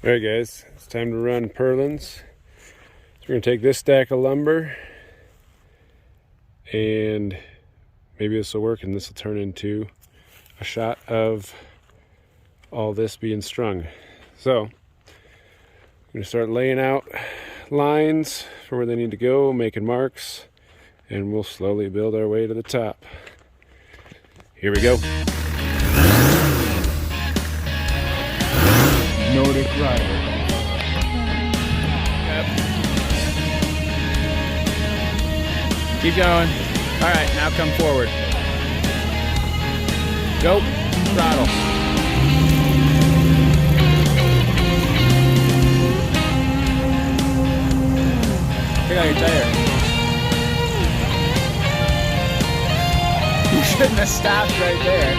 Alright guys, it's time to run Purlins. So we're going to take this stack of lumber and maybe this will work and this will turn into a shot of all this being strung. So I'm going to start laying out lines for where they need to go, making marks, and we'll slowly build our way to the top. Here we go. Nordic Rider. Yep. Keep going. All right, now come forward. Go. Throttle. Check out your tire. You shouldn't have stopped right there.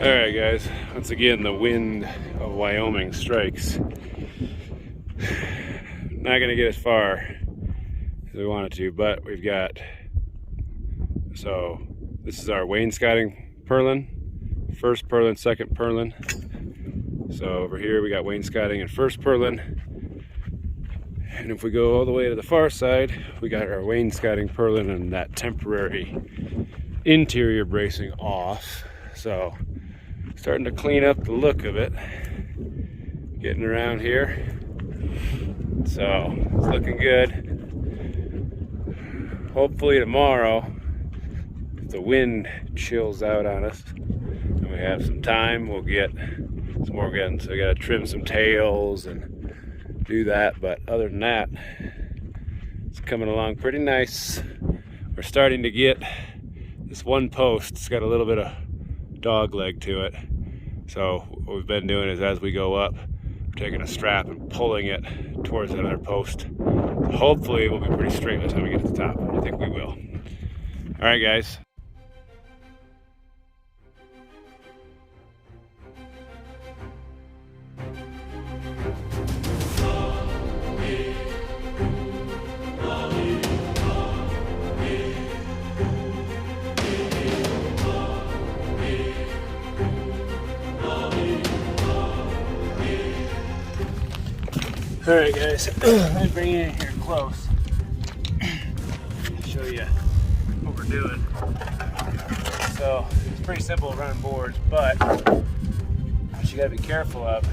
Alright guys, once again the wind of Wyoming strikes. Not going to get as far as we wanted to, but we've got, so this is our wainscoting purlin, first purlin, second purlin. So over here we got wainscoting and first purlin, and if we go all the way to the far side, we got our wainscoting purlin and that temporary interior bracing off. So starting to clean up the look of it, getting around here. So it's looking good. Hopefully tomorrow, if the wind chills out on us and we have some time, we'll get some more guns. So I gotta trim some tails and do that, but other than that, it's coming along pretty nice. We're starting to get this one post. It's got a little bit of dog leg to it. So what we've been doing is as we go up, we're taking a strap and pulling it towards another post. So hopefully we'll be pretty straight by the time we get to the top. I think we will. All right, guys. Alright guys, I'm bringing it in here close. Show you what we're doing. So it's pretty simple running boards, but what you gotta be careful of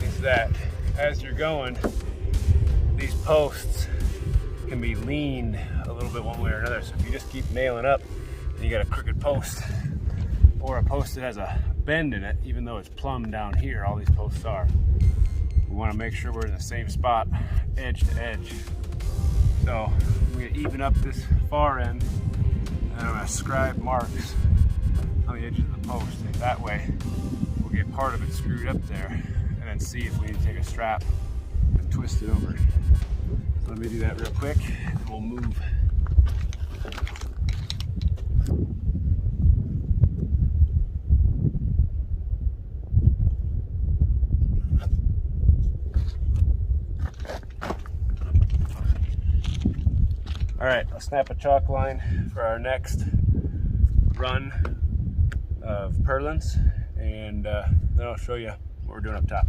is that as you're going, these posts can be leaned a little bit one way or another. So if you just keep nailing up and you got a crooked post or a post that has a bend in it, even though it's plumb down here, all these posts are. We want to make sure we're in the same spot, edge to edge. So I'm going to even up this far end, and I'm going to scribe marks on the edges of the post. And that way, we'll get part of it screwed up there, and then see if we need to take a strap and twist it over. So let me do that real quick, and we'll move. All right, I'll snap a chalk line for our next run of Purlins, and then I'll show you what we're doing up top.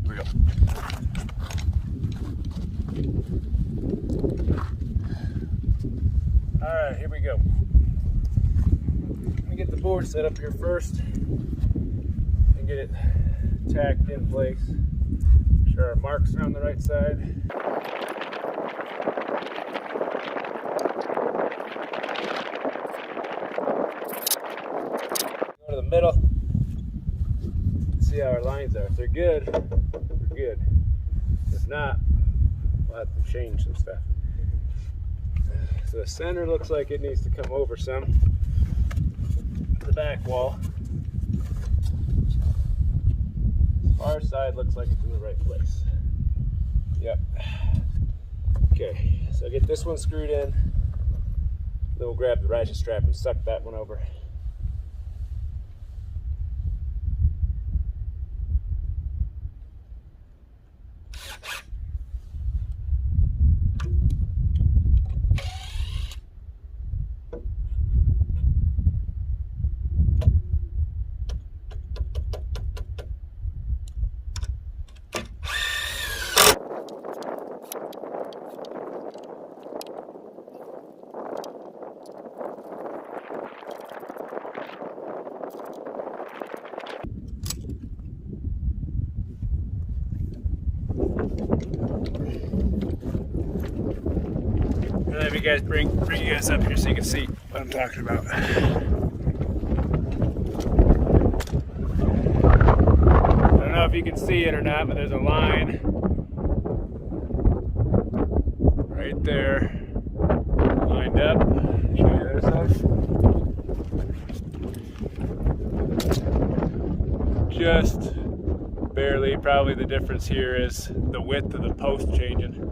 Here we go. All right, here we go. Let me get the board set up here first and get it tacked in place. Make sure our marks are on the right side. Go to the middle. See how our lines are. If they're good, we're good. If not, we'll have to change some stuff. So the center looks like it needs to come over some. The back wall. Far side looks like it's in the right place. Yep. Okay, so get this one screwed in. Then we'll grab the ratchet strap and suck that one over. Let me guys bring you guys up here so you can see what I'm talking about. I don't know if you can see it or not, but there's a line right there, lined up. Show you the other side. Just barely. Probably the difference here is the width of the post changing.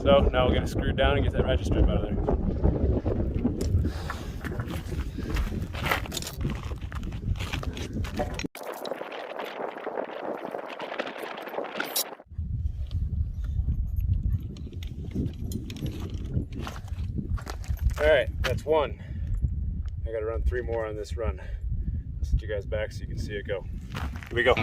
So now we'll get it screwed down and get that ratchet strap out of there. All right, that's one. I gotta run 3 more on this run. I'll set you guys back so you can see it go. Here we go.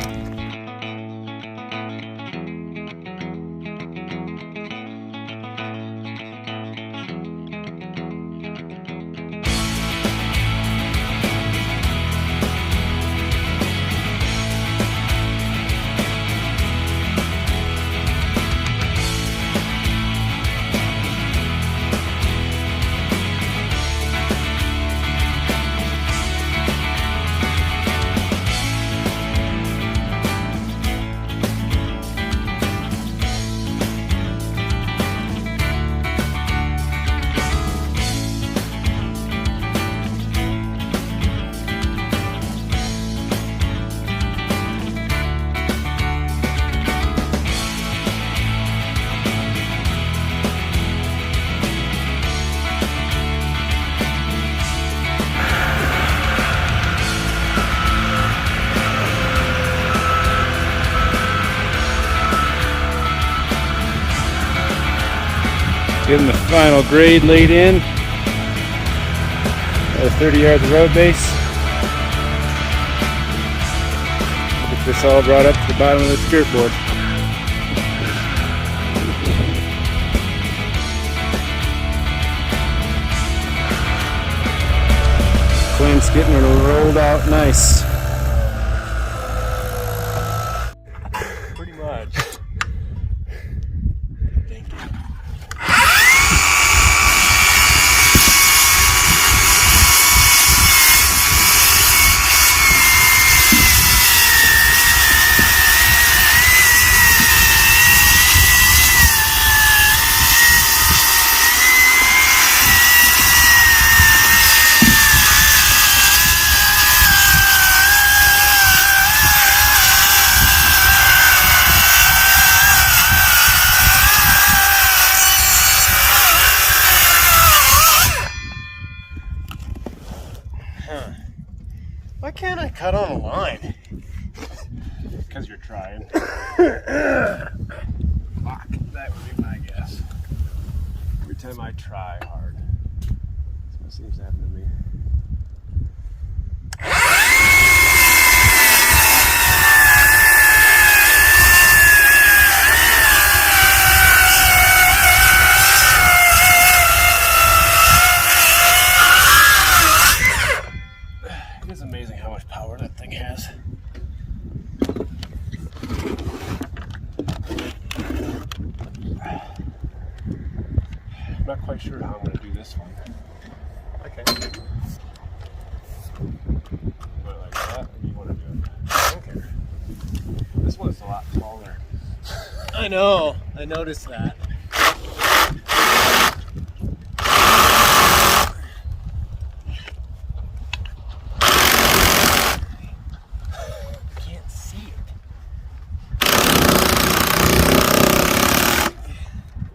Getting the final grade laid in. Got 30 yards of road base. Get this all brought up to the bottom of the skirt board. Quinn's getting it rolled out nice. Pretty much. Thank you. cut on a line? Because you're trying. Fuck, that would be my guess. Every time I try hard, that's what seems to happen to me. It is amazing how much power that thing has. I'm not quite sure how I'm going to do this one. Okay. But like that, or do you want to do it? I don't care. This one's a lot taller. I know. I noticed that. Can't see it.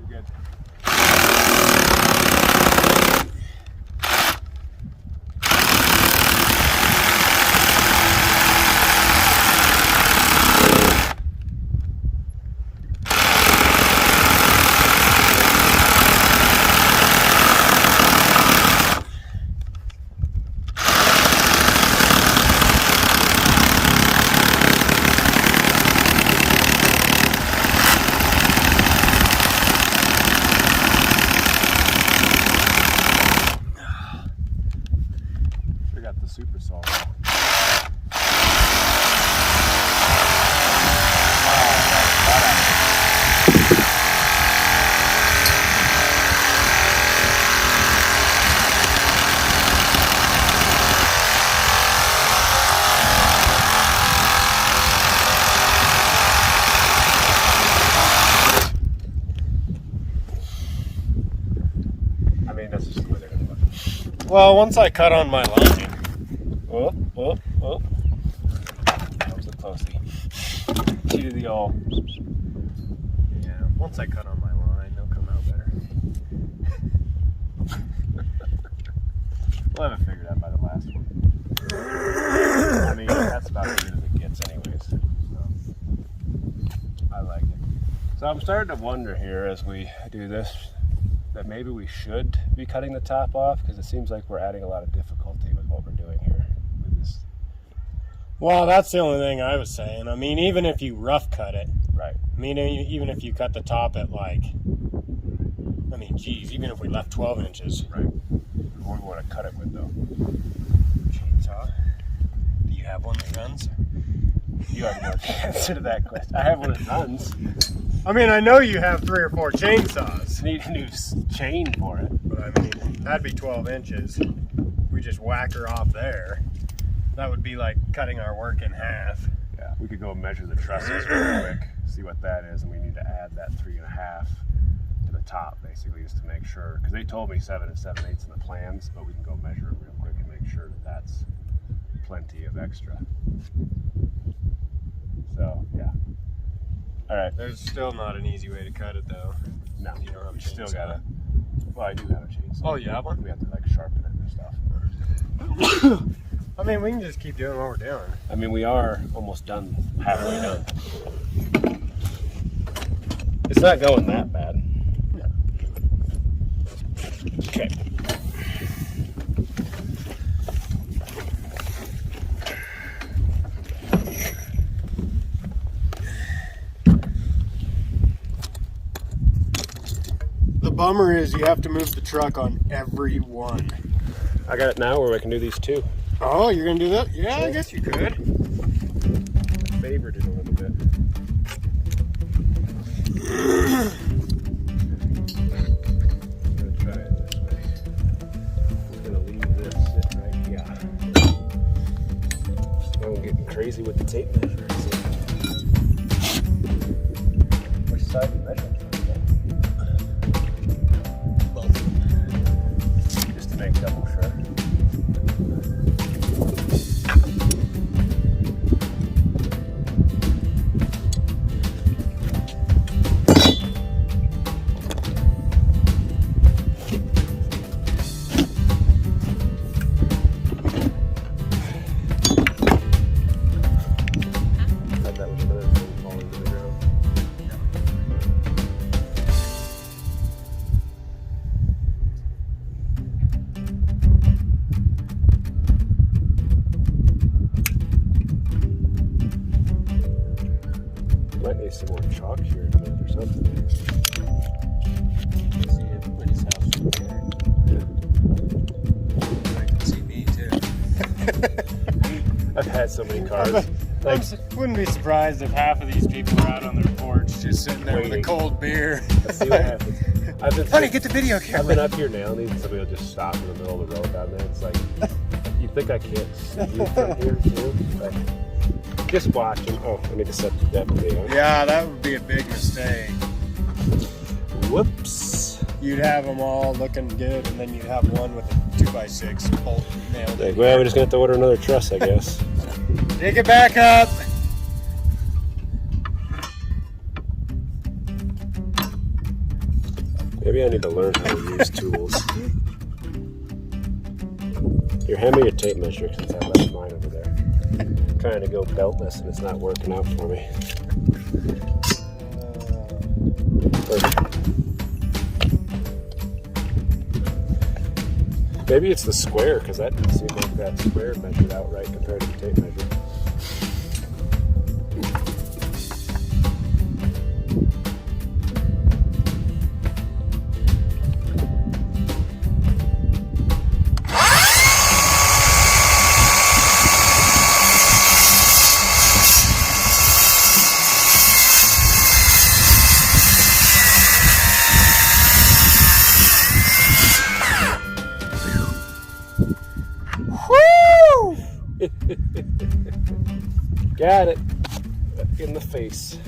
You're good. We got the super saw. I mean, that's just the way they're going to look. Well, once I cut on my line. Oh. That was a closey. She did the all. Yeah, once I cut on my line, they'll come out better. We'll have it figured out by the last one. I mean, that's about as good as it gets anyways. So, I like it. So I'm starting to wonder here as we do this that maybe we should be cutting the top off because it seems like we're adding a lot of difficulty with what we're doing here with this. Well, that's the only thing I was saying. I mean, even if you rough cut it, Right. I mean, even if you cut the top at like, I mean, geez, even if we left 12 inches. Right. What do we want to cut it with though? Chainsaw. Do you have one that runs? You already know the answer to that question. I have one that runs. I mean, I know you have 3 or 4 chainsaws, Need a new chain for it. but I mean, that'd be 12 inches. We just whack her off there. That would be like cutting our work in half. Yeah, we could go measure the trusses real quick, see what that is, and we need to add that 3.5 to the top, basically, just to make sure. Because they told me 7 7/8 in the plans, but we can go measure it real quick and make sure that that's plenty of extra. So, yeah. All right. There's still not an easy way to cut it, though. No, You don't have we a still chainsaw. gotta. Well, I do have a chainsaw. Oh, you have one? We have to like sharpen it and stuff. I mean, we can just keep doing what we're doing. I mean, we are almost done, halfway done. It's not going that bad. No. Okay. The bummer is you have to move the truck on every one. I got it now where I can do these two. Oh, you're gonna do that? Yeah, I guess you could. Favored it a little bit. I'm gonna try it this way. I'm gonna leave this sitting right here. I'm getting crazy with the tape measures. Which side do you measure? Just to make double sure. Might need some more chalk here in a minute or something. See everybody's house from here. I can see me too. I've had so many cars. I wouldn't be surprised if half of these people are out on their porch just sitting there with a cold beer. Let's see what happens. Honey, get the video I've camera. been up here nailing these and somebody will just stop in the middle of the road down there. It's like, you think I can't see you from here too? But just watching. Oh, I need to set that video. Yeah, that would be a big mistake. Whoops. You'd have them all looking good, and then you'd have one with a 2x6 bolt nailed in. Well, we're just going to have to order another truss, I guess. Take it back up. Maybe I need to learn how to use tools. Here, hand me your tape measure since I left mine over there. I'm trying to go beltless and it's not working out for me. Maybe it's the square, because that didn't seem like that square measured out right compared to the tape measure. Got it. In the face.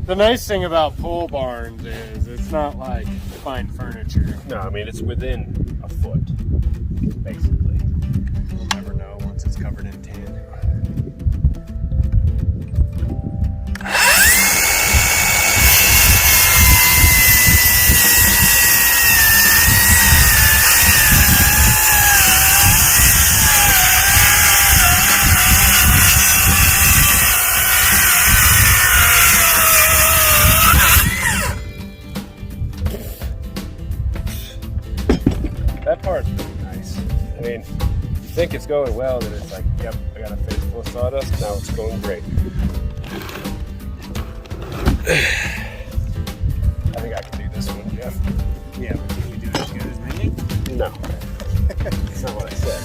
The nice thing about pole barns is it's not like fine furniture. No, I mean, it's within a foot, basically. You'll never know once it's covered in tin. That part's pretty nice. I mean, you think it's going well, then it's like, yep, I got a face full of sawdust, now it's going great. I think I can do this one, Jeff. Yeah, but can you do it as good as me? No. That's not what I said.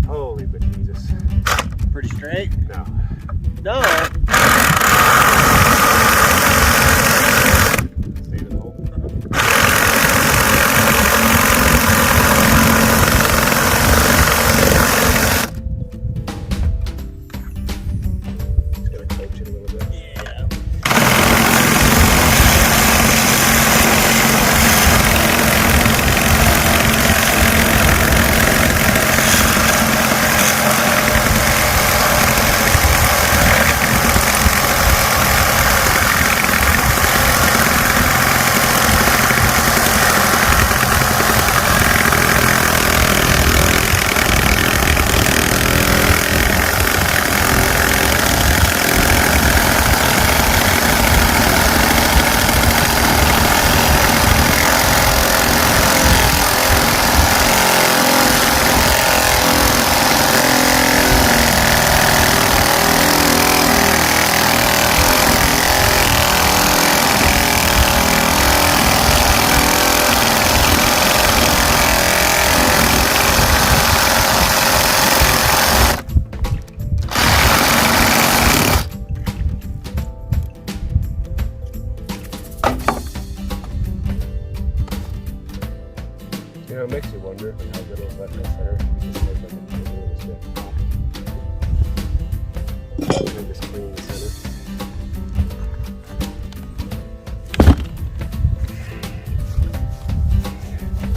Holy bejesus. Pretty straight? No. No. Stay in the hole. Just gonna coach it a little bit. Yeah. wonder like, how good it was wet in the center. We just like a little stick. And just clean the center.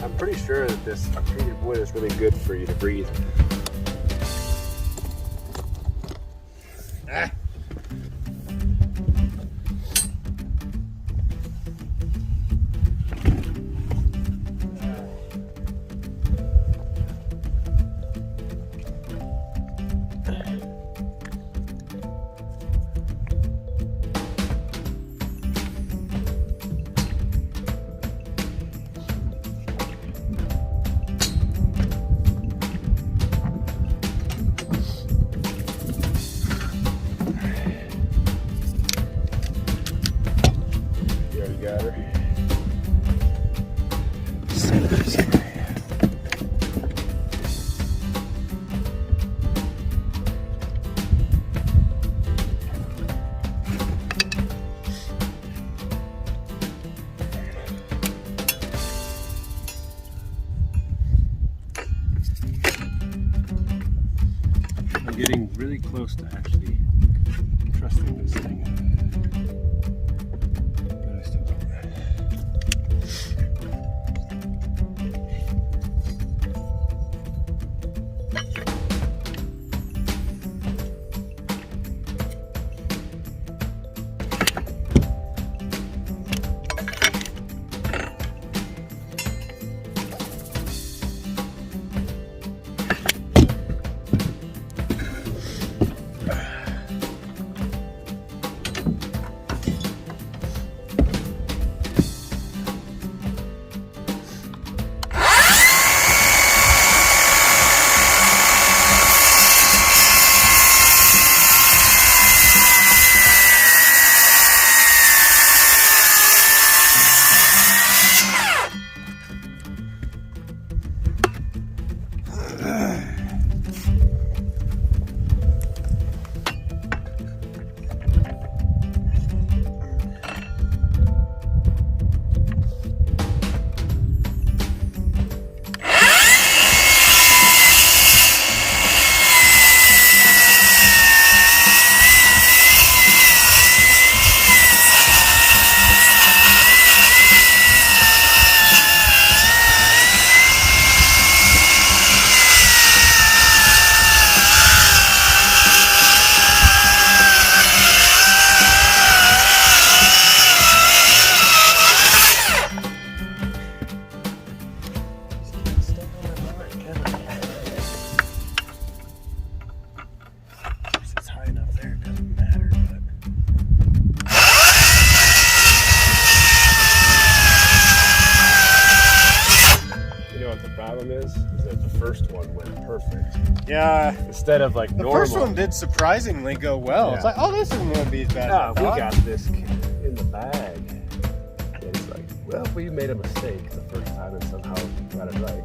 I'm pretty sure that this treated wood is really good for you to breathe. Ah. Got her. I'm getting really close to actually trusting this thing. Is that the first one went perfect. Yeah. Instead of like the normal. first one did surprisingly go well. Yeah. It's like, oh, this isn't going to be as bad. Yeah, as I we thought. got this in the bag. And it's like, well, we made a mistake the first time and somehow got it right.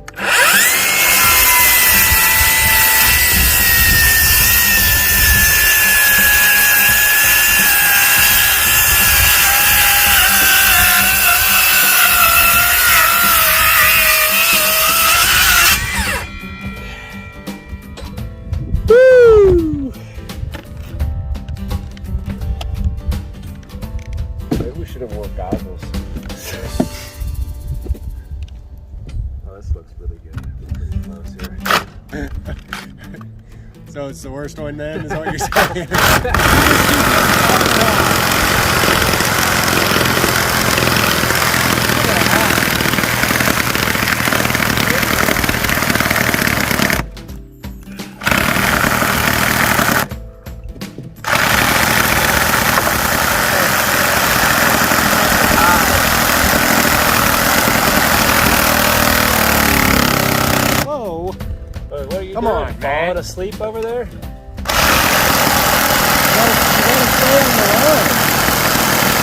Woo! Maybe we should have worn goggles. Oh, this looks really good. We're pretty close here. So it's the worst one then, is what you're saying? What are you Come doing? on, man. Falling asleep over there? You gotta stay on the line.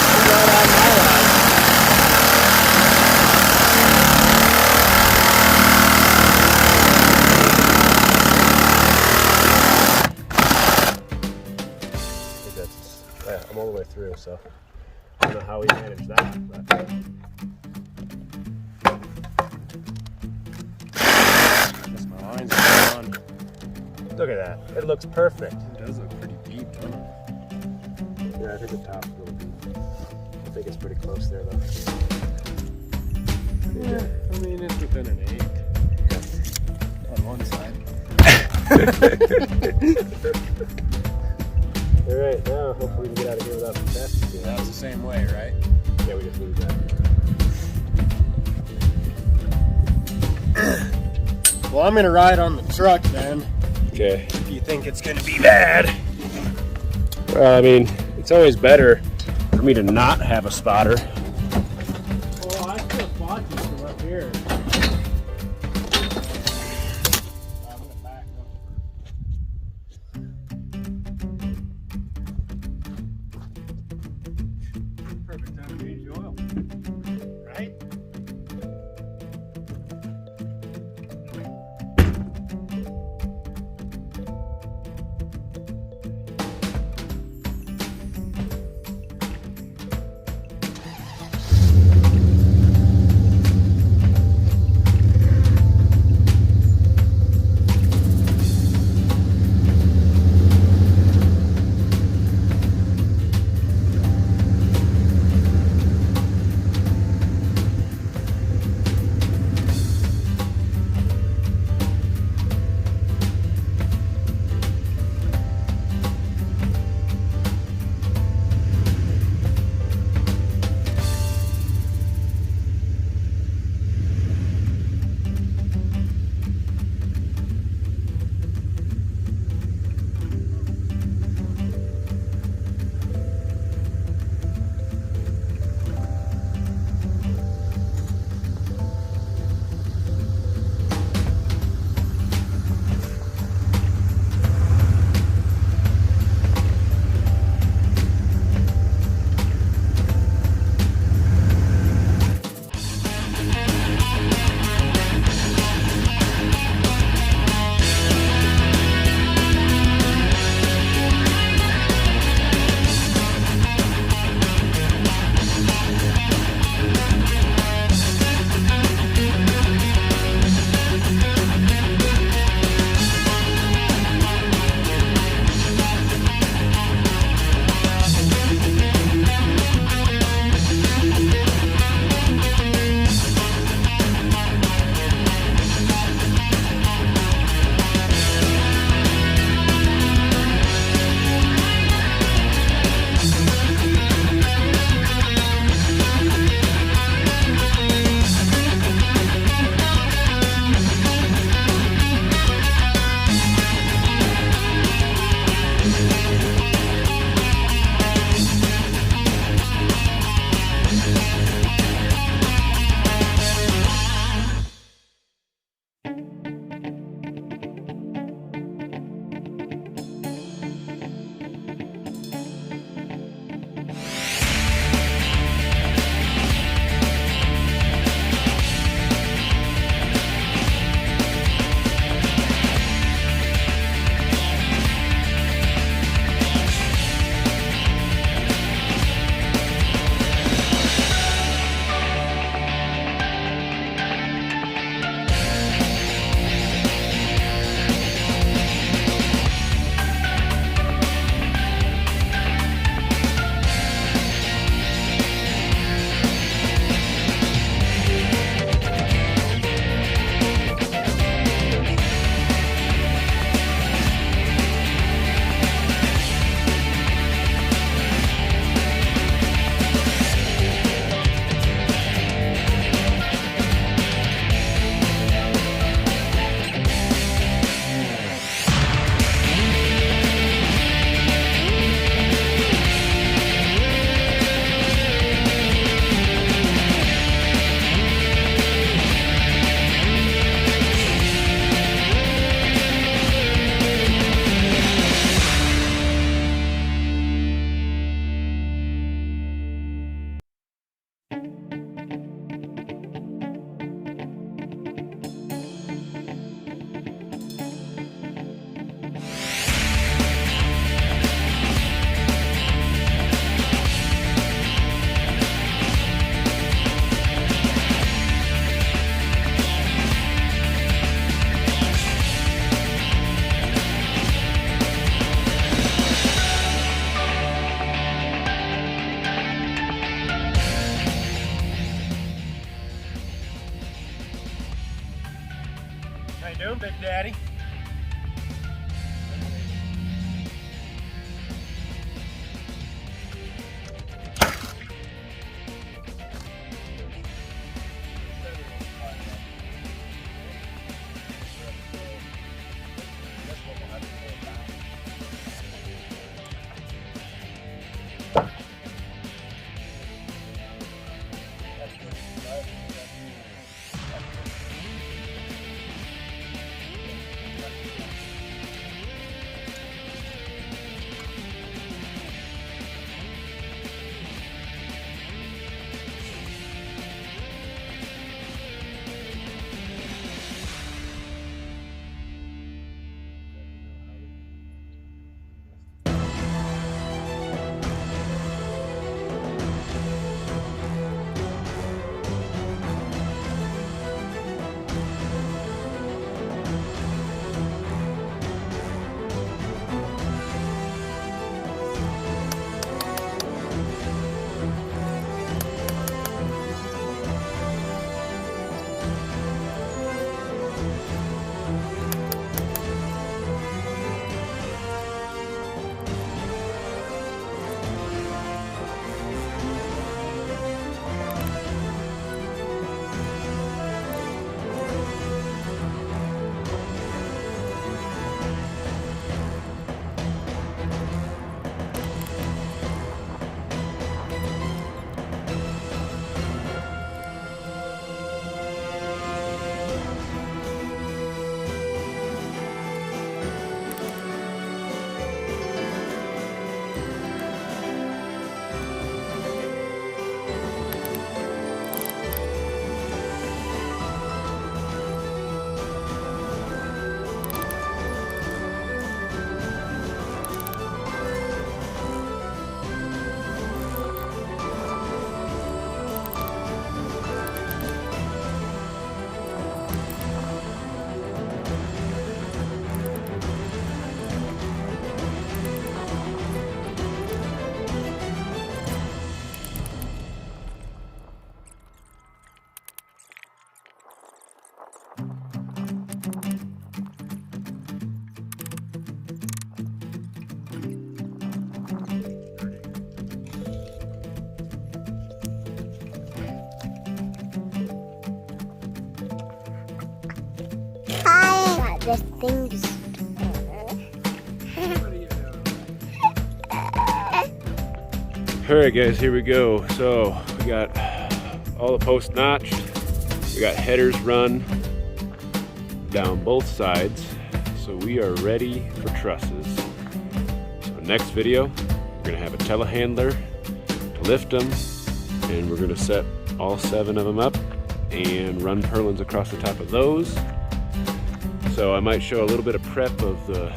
I'm right on my line. I think that's, yeah, I'm all the way through, so I don't know how we managed that. But. Look at that. It looks perfect. It does look pretty deep, doesn't it? Yeah, I think the top's a little deep. I think it's pretty close there, though. Yeah, I mean, it's within an 8 on one side. All right, now hopefully we can get out of here without the test. That was the same way, right? Yeah, we just lose that. Well, I'm gonna ride on the truck then. Okay. If you think it's gonna be bad. Well, I mean, it's always better for me to not have a spotter. Oh, I still spot you from up here. I'm gonna back up. Perfect time to change oil. Right? How you doing, Big Daddy? The things. Alright guys, here we go. So we got all the posts notched. We got headers run down both sides. So we are ready for trusses. So next video, we're gonna have a telehandler to lift them, and we're gonna set all 7 of them up and run purlins across the top of those. So I might show a little bit of prep of the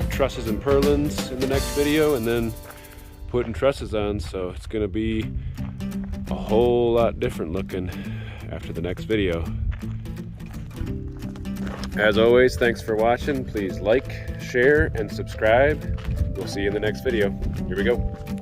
trusses and purlins in the next video, and then putting trusses on. So it's gonna be a whole lot different looking after the next video. As always, thanks for watching. Please like, share, and subscribe. We'll see you in the next video. Here we go.